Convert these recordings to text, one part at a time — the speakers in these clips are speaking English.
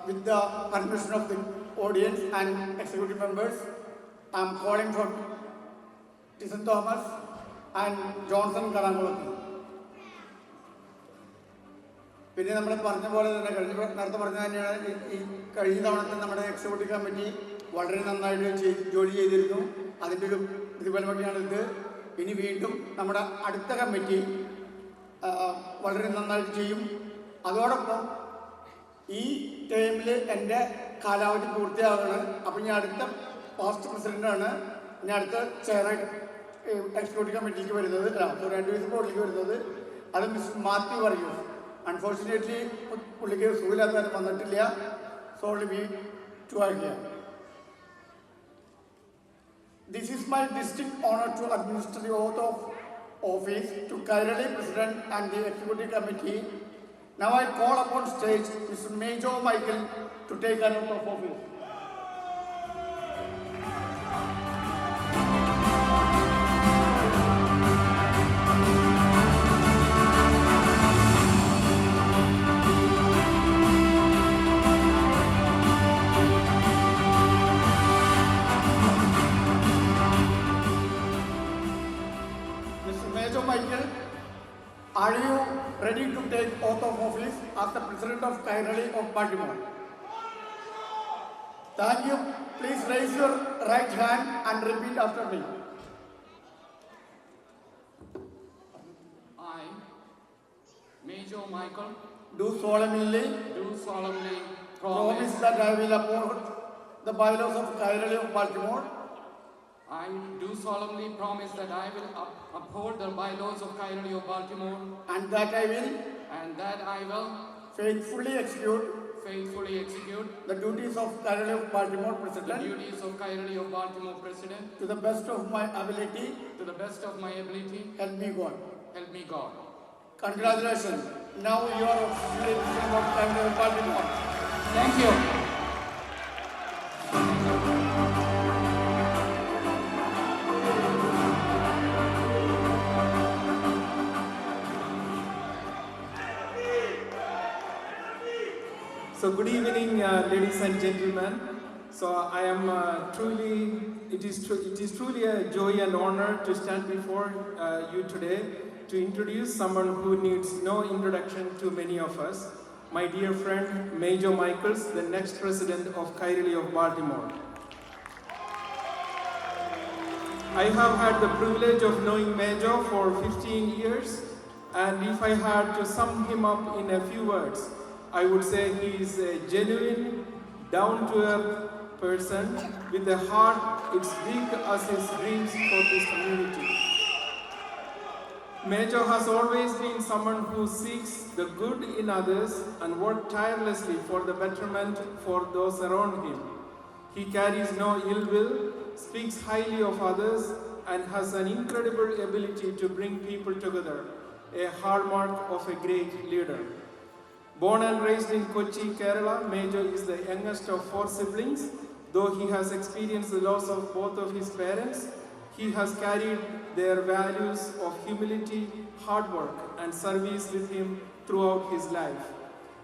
with the permission of the audience and executive members, I am calling for Tyson Thomas and Johnson Karangulathu. പിന്നെ നമ്മൾ പറഞ്ഞ പോലെ തന്നെ നേരത്തെ പറഞ്ഞ തന്നെയാണ് ഈ കഴിഞ്ഞ തവണത്തെ നമ്മുടെ എക്സിക്യൂട്ടീവ് കമ്മിറ്റി വളരെ നന്നായിട്ട് ജോലി ചെയ്തിരുന്നു. അതിൻ്റെ ഒരു പ്രതിഫലമൊക്കെയാണ് ഇത്. ഇനി വീണ്ടും നമ്മുടെ അടുത്ത കമ്മിറ്റി വളരെ നന്നായിട്ട് ചെയ്യും. അതോടൊപ്പം ഈ ടൈമിൽ എൻ്റെ കാലാവധി പൂർത്തിയാവുകയാണ്. അപ്പം ഞാൻ അടുത്ത പാസ്റ്റ് പ്രസിഡൻ്റാണ്, ഞാൻ അടുത്ത ചെയറായിട്ട് എക്സിക്യൂട്ടീവ് കമ്മിറ്റിക്ക് വരുന്നത്, 2 ദിവസം ബോർഡിലേക്ക് വരുന്നത്. അത് മിസ്റ്റർ മാത്യു പറയൂ. അൺഫോർച്ചുനേറ്റ്ലി പുള്ളിക്ക് സുഖമില്ലാത്തവരെ വന്നിട്ടില്ല. So only we two are here. This is my distinct honor to administer the oath of office to Kairali President and the Executive Committee. Now I call upon stage Mr. Major Michael to take an oath of office. Michael, are you ready to take oath of office as the President of Kairali of Baltimore? Thank you. Please raise your right hand and repeat after me. I, Major Michael, do solemnly promise that I will uphold the bylaws of Kairali of Baltimore. I do solemnly promise that I will uphold the bylaws of Kairali of Baltimore, and that I will faithfully execute the duties of Kairali of Baltimore President to the best of my ability. Help me God. Congratulations. Now you are officially President of Kairali of Baltimore. Thank you. So good evening, ladies and gentlemen. So I am it is truly a joy and honor to stand before you today to introduce someone who needs no introduction to many of us, my dear friend Major Michaels, the next president of Kairali of Baltimore. I have had the privilege of knowing Major for 15 years, and if I had to sum him up in a few words, I would say he is a genuine, down-to-earth person with a heart as big as his dreams for this community. Major has always been someone who seeks the good in others and works tirelessly for the betterment for those around him. He carries no ill will, speaks highly of others, and has an incredible ability to bring people together, a hallmark of a great leader. Born and raised in Kochi, Kerala, Major is the youngest of 4 siblings. Though he has experienced the loss of both of his parents, he has carried their values of humility, hard work, and service with him throughout his life.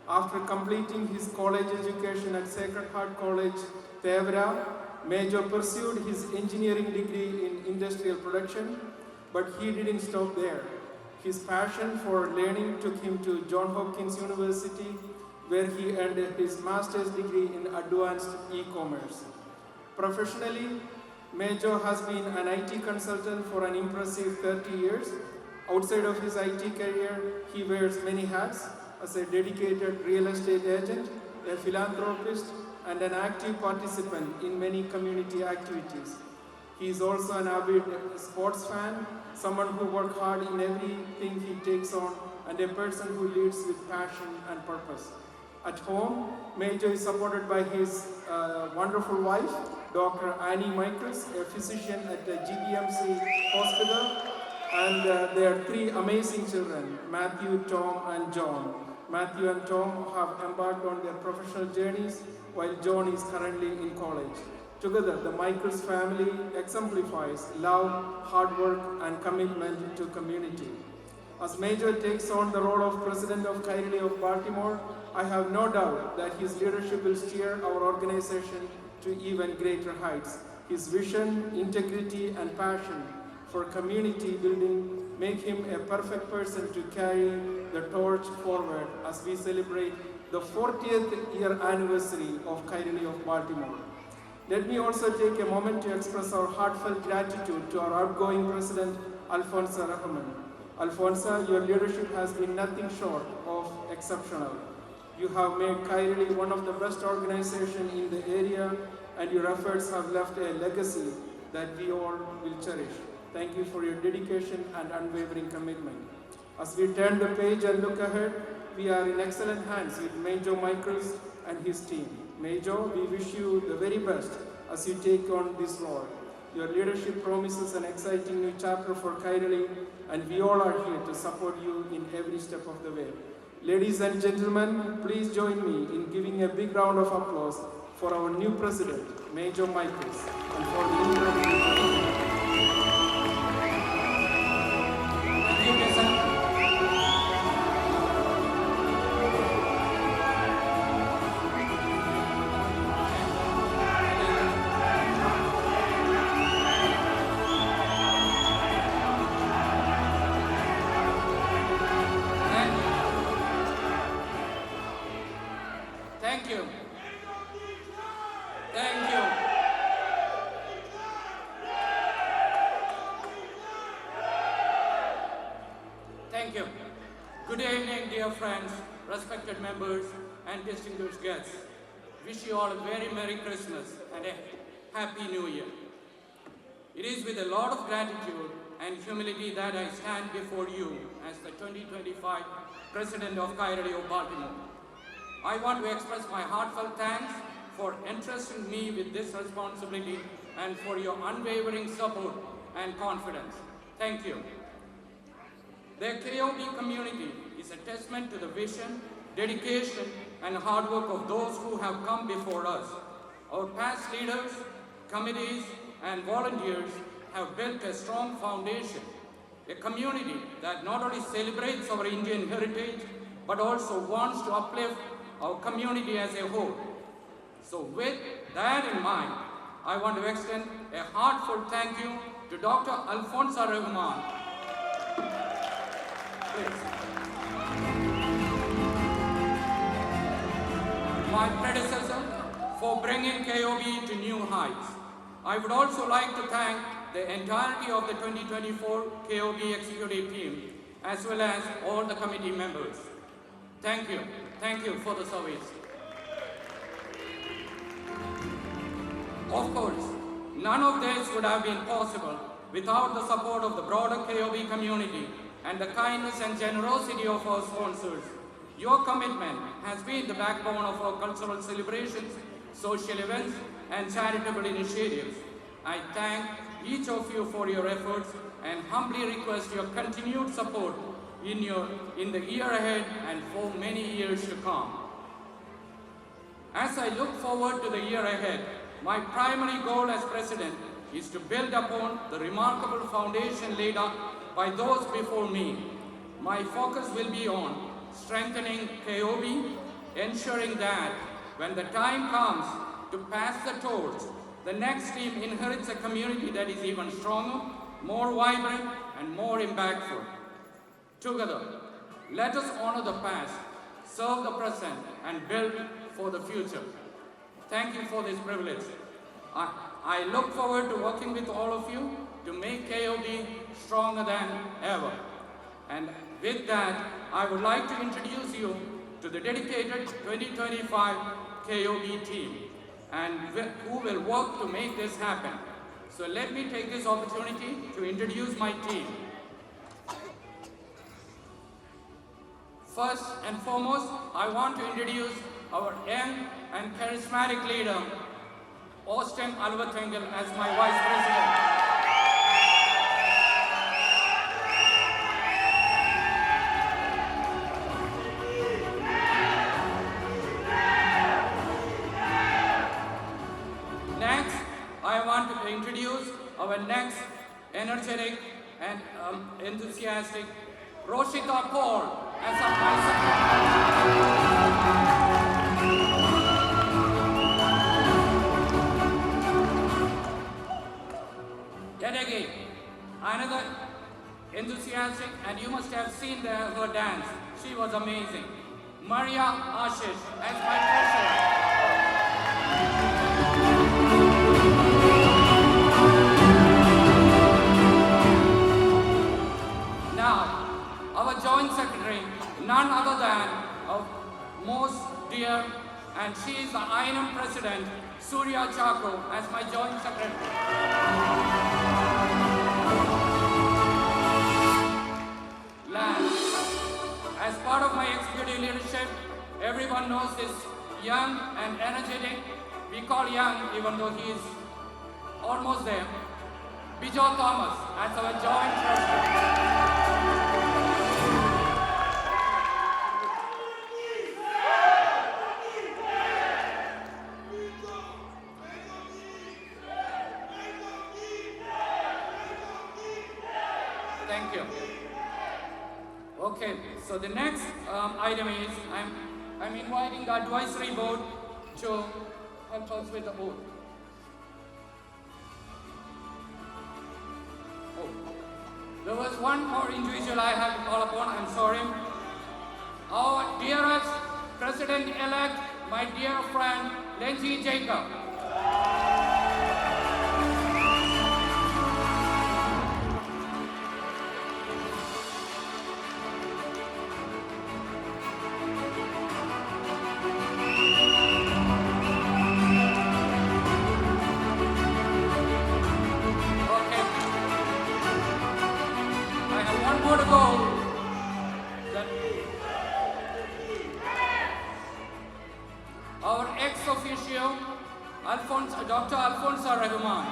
After completing his college education at Sacred Heart College, Tevra, Major pursued his engineering degree in industrial production, but he didn't stop there. His passion for learning took him to Johns Hopkins University, where he earned his master's degree in advanced e-commerce. Professionally, Major has been an IT consultant for an impressive 30 years. Outside of his IT career, he wears many hats as a dedicated real estate agent, a philanthropist, and an active participant in many community activities. He is also an avid sports fan, someone who works hard in everything he takes on, and a person who leads with passion and purpose. At home, Major is supported by his wonderful wife, Dr. Annie Michaels, a physician at the GBMC Hospital, and their 3 amazing children, Matthew, Tom, and John. Matthew and Tom have embarked on their professional journeys, while John is currently in college. Together, the Michaels family exemplifies love, hard work, and commitment to community. As Major takes on the role of President of Kairali of Baltimore, I have no doubt that his leadership will steer our organization to even greater heights. His vision, integrity, and passion for community building make him a perfect person to carry the torch forward as we celebrate the 40th year anniversary of Kairali of Baltimore. Let me also take a moment to express our heartfelt gratitude to our outgoing President, Alfonso Rahman. Alfonso, your leadership has been nothing short of exceptional. You have made Kairali one of the best organizations in the area, and your efforts have left a legacy that we all will cherish. Thank you for your dedication and unwavering commitment. As we turn the page and look ahead, we are in excellent hands with Major Michaels and his team. Major, we wish you the very best as you take on this role. Your leadership promises an exciting new chapter for Kairali, and we all are here to support you in every step of the way. Ladies and gentlemen, please join me in giving a big round of applause for our new president, Major Michaels, and for the incredible. Thank you, Jason. Thank you. Thank you. Thank you. Good evening, dear friends, respected members, and distinguished guests. Wish you all a very Merry Christmas and a Happy New Year. It is with a lot of gratitude and humility that I stand before you as the 2025 President of Kairali of Baltimore. I want to express my heartfelt thanks for entrusting me with this responsibility and for your unwavering support and confidence. Thank you. The KOB community is a testament to the vision, dedication, and hard work of those who have come before us. Our past leaders, committees, and volunteers have built a strong foundation, a community that not only celebrates our Indian heritage, but also wants to uplift our community as a whole. So with that in mind, I want to extend a heartfelt thank you to Dr. Alfonso Rahman. Please. My predecessor for bringing KOB to new heights. I would also like to thank the entirety of the 2024 KOB executive team, as well as all the committee members. Thank you. Thank you for the service. Of course, none of this would have been possible without the support of the broader KOB community and the kindness and generosity of our sponsors. Your commitment has been the backbone of our cultural celebrations, social events, and charitable initiatives. I thank each of you for your efforts and humbly request your continued support in the year ahead and for many years to come. As I look forward to the year ahead, my primary goal as president is to build upon the remarkable foundation laid up by those before me. My focus will be on strengthening KOB, ensuring that when the time comes to pass the torch, the next team inherits a community that is even stronger, more vibrant, and more impactful. Together, let us honor the past, serve the present, and build for the future. Thank you for this privilege. I look forward to working with all of you to make KOB stronger than ever. And with that, I would like to introduce you to the dedicated 2025 KOB team and who will work to make this happen. So let me take this opportunity to introduce my team. First and foremost, I want to introduce our young and charismatic leader, Austin Alvathengel, as my Vice President. Next, I want to introduce our next energetic and enthusiastic Roshita Paul as a vice secretary. Yet again, another enthusiastic, and you must have seen her dance. She was amazing. Maria Ashish as my treasurer. Now, our joint secretary, none other than our most dear, and she is the INM president, Surya Chakro, as my joint secretary. Last, as part of my executive leadership, everyone knows this young and energetic, we call young even though he is almost there, Bijo Thomas as our joint treasurer. Thank you. Okay, so the next item is I'm inviting the advisory board to help us with the oath. Oh, there was one more individual I have to call upon. I'm sorry. Our dearest President-elect, my dear friend Lenji Jacob. More to go. Our ex-officio, Dr. Alfonso Rahman.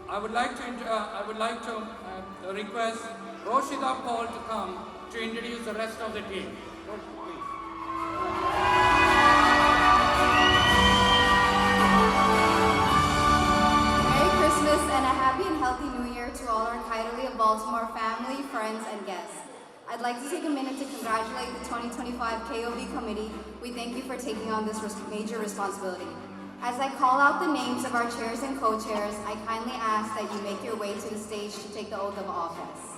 I would like to request Roshita Paul to come to introduce the rest of the team. Merry Christmas and a happy and healthy New Year to all our Kairali of Baltimore family, friends, and guests. I'd like to take a minute to congratulate the 2025 KOB committee. We thank you for taking on this major responsibility. As I call out the names of our chairs and co-chairs, I kindly ask that you make your way to the stage to take the oath of office.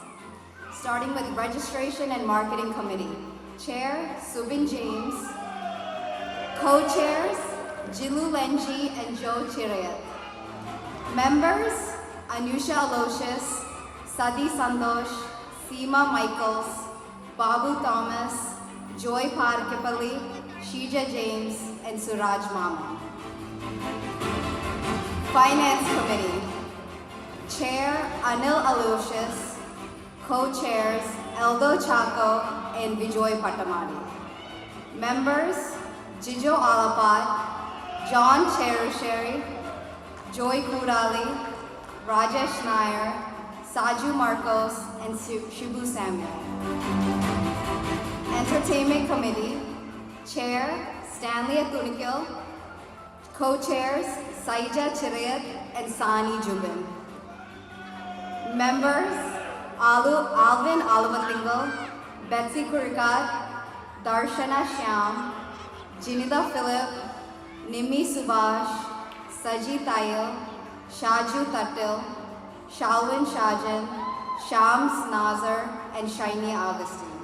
Starting with Registration and Marketing Committee. Chair, Subin James. Co-chairs, Jilu Lenji and Joe Chirayat. Members, Anusha Aloysius, Sadi Sandosh, Seema Michaels, Babu Thomas, Joy Parkipalli, Sheija James, and Suraj Mama. Finance Committee. Chair, Anil Aloysius. Co-chairs, Eldo Chaco and Vijoy Patamari. Members, Jijo Alapat, John Cherusheri, Joy Koodaly, Rajesh Nair, Saju Marcos, and Shibu Samuel. Entertainment Committee. Chair, Stanley Atunikil. Co-chairs, Saija Chirayat and Sani Jubin. Members, Alvin Alavatingal, Betsy Kurikat, Darshana Shyam, Jinida Philip, Nimi Subhash, Saji Tayal, Shaju Tatil, Shalwin Shajan, Shams Nazar, and Shaini Augustine.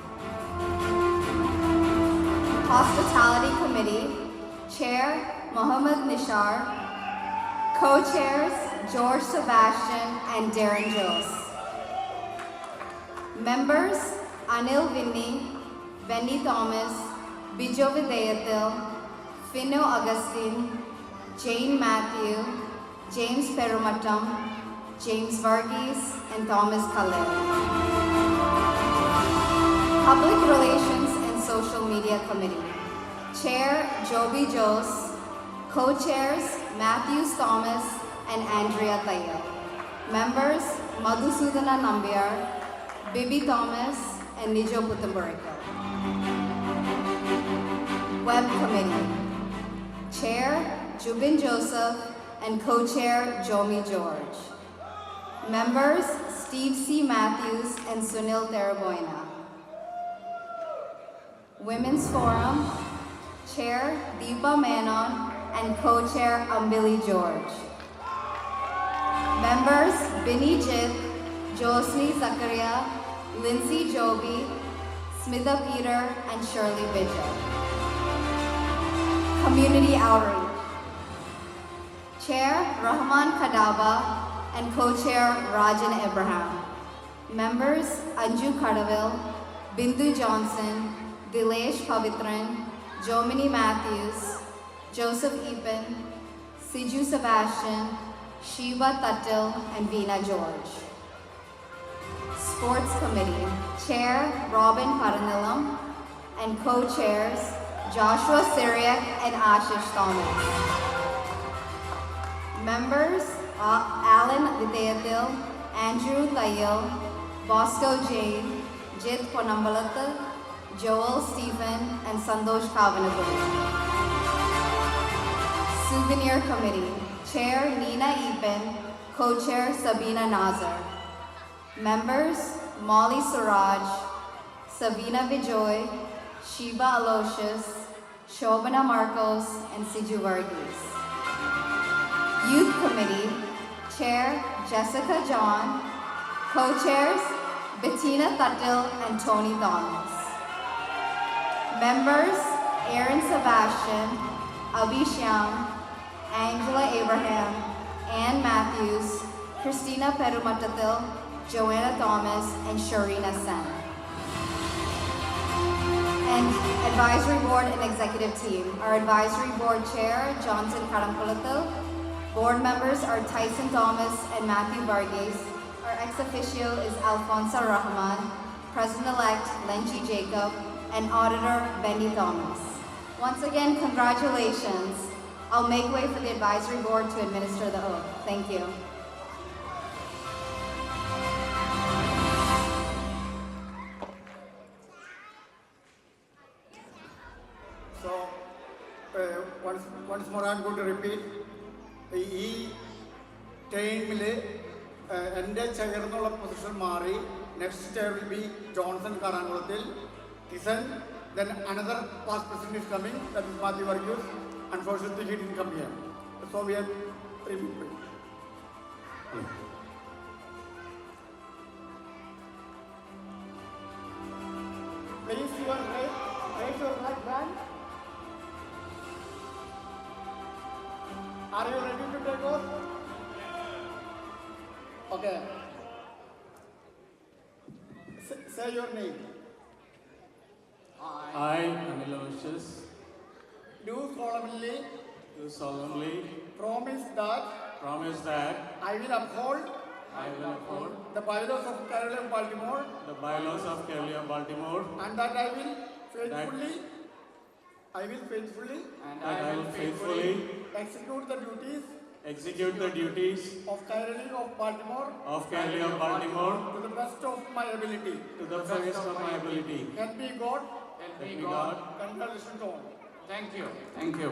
Hospitality Committee. Chair, Mohammad Nishar. Co-chairs, George Sebastian and Darren Jones. Members, Anil Vinny, Benny Thomas, Bijo Vidayathil, Fino Augustine, Jane Matthew, James Perumattam, James Varghese, and Thomas Khalil. Public Relations and Social Media Committee. Chair, Joby Jose. Co-chairs, Matthews Thomas and Andrea Tayo. Members, Madhusudana Nambiar, Bibi Thomas, and Nijo Putamburiko. Web Committee. Chair, Jubin Joseph, and co-chair, Jomi George. Members, Steve C. Matthews and Sunil Teraboina. Women's Forum. Chair, Deepa Menon, and co-chair, Ambili George. Members, Binny Jit, Josni Zakaria, Lindsay Joby, Smitha Peter, and Shirley Vijay. Community Outreach. Chair, Rahman Kadaba, and co-chair, Rajan Abraham. Members, Anju Kadavil, Bindu Johnson, Dilesh Pavitran, Jomini Matthews, Joseph Epen, Siju Sebastian, Shiva Tatil, and Veena George. Sports Committee. Chair, Robin Paranilam, and co-chairs, Joshua Syriac and Ashish Thomas. Members, Alan Videyatil, Andrew Layil, Bosco Jain, Jit Ponambalata, Joel Stephen, and Sandosh Kavanaguri. Souvenir Committee. Chair, Nina Epen, co-chair, Sabina Nazar. Members, Molly Suraj, Savina Vijoy, Shiba Aloysius, Shobana Marcos, and Siju Varghese. Youth Committee. Chair, Jessica John. Co-chairs, Bettina Tatil and Tony Thomas. Members, Aaron Sebastian, Abhishyam, Angela Abraham, Ann Matthews, Christina Perumatatil, Joanna Thomas, and Sharina Sen. And Advisory Board and Executive Team. Our Advisory Board Chair, Johnson Karampulatil. Board members are Tyson Thomas and Matthew Varghese. Our ex officio is Alfonso Rahman, President-elect Lenchi Jacob, and Auditor Benny Thomas. Once again, congratulations. I'll make way for the Advisory Board to administer the oath. Thank you. So, once more I'm going to repeat. ഈ ടൈമിൽ എൻ്റെ ചെയർന്നുള്ള position മാറി next chair will be Johnson കാറാങ്കുളത്തിൽ കിസൻ then another past president is coming, that is Matthew Varghese. Unfortunately he didn't come here, so we have 3 people. Please raise your right hand. Are you ready to take oath? Okay. Say your name. I, Aloysius, Do solemnly promise that I will uphold the bylaws of Kairali of Baltimore, the bylaws of Kairali of Baltimore, and that I will faithfully execute the duties of Kairali of Baltimore to the best of my ability. Help me God. Congratulations all. Thank you.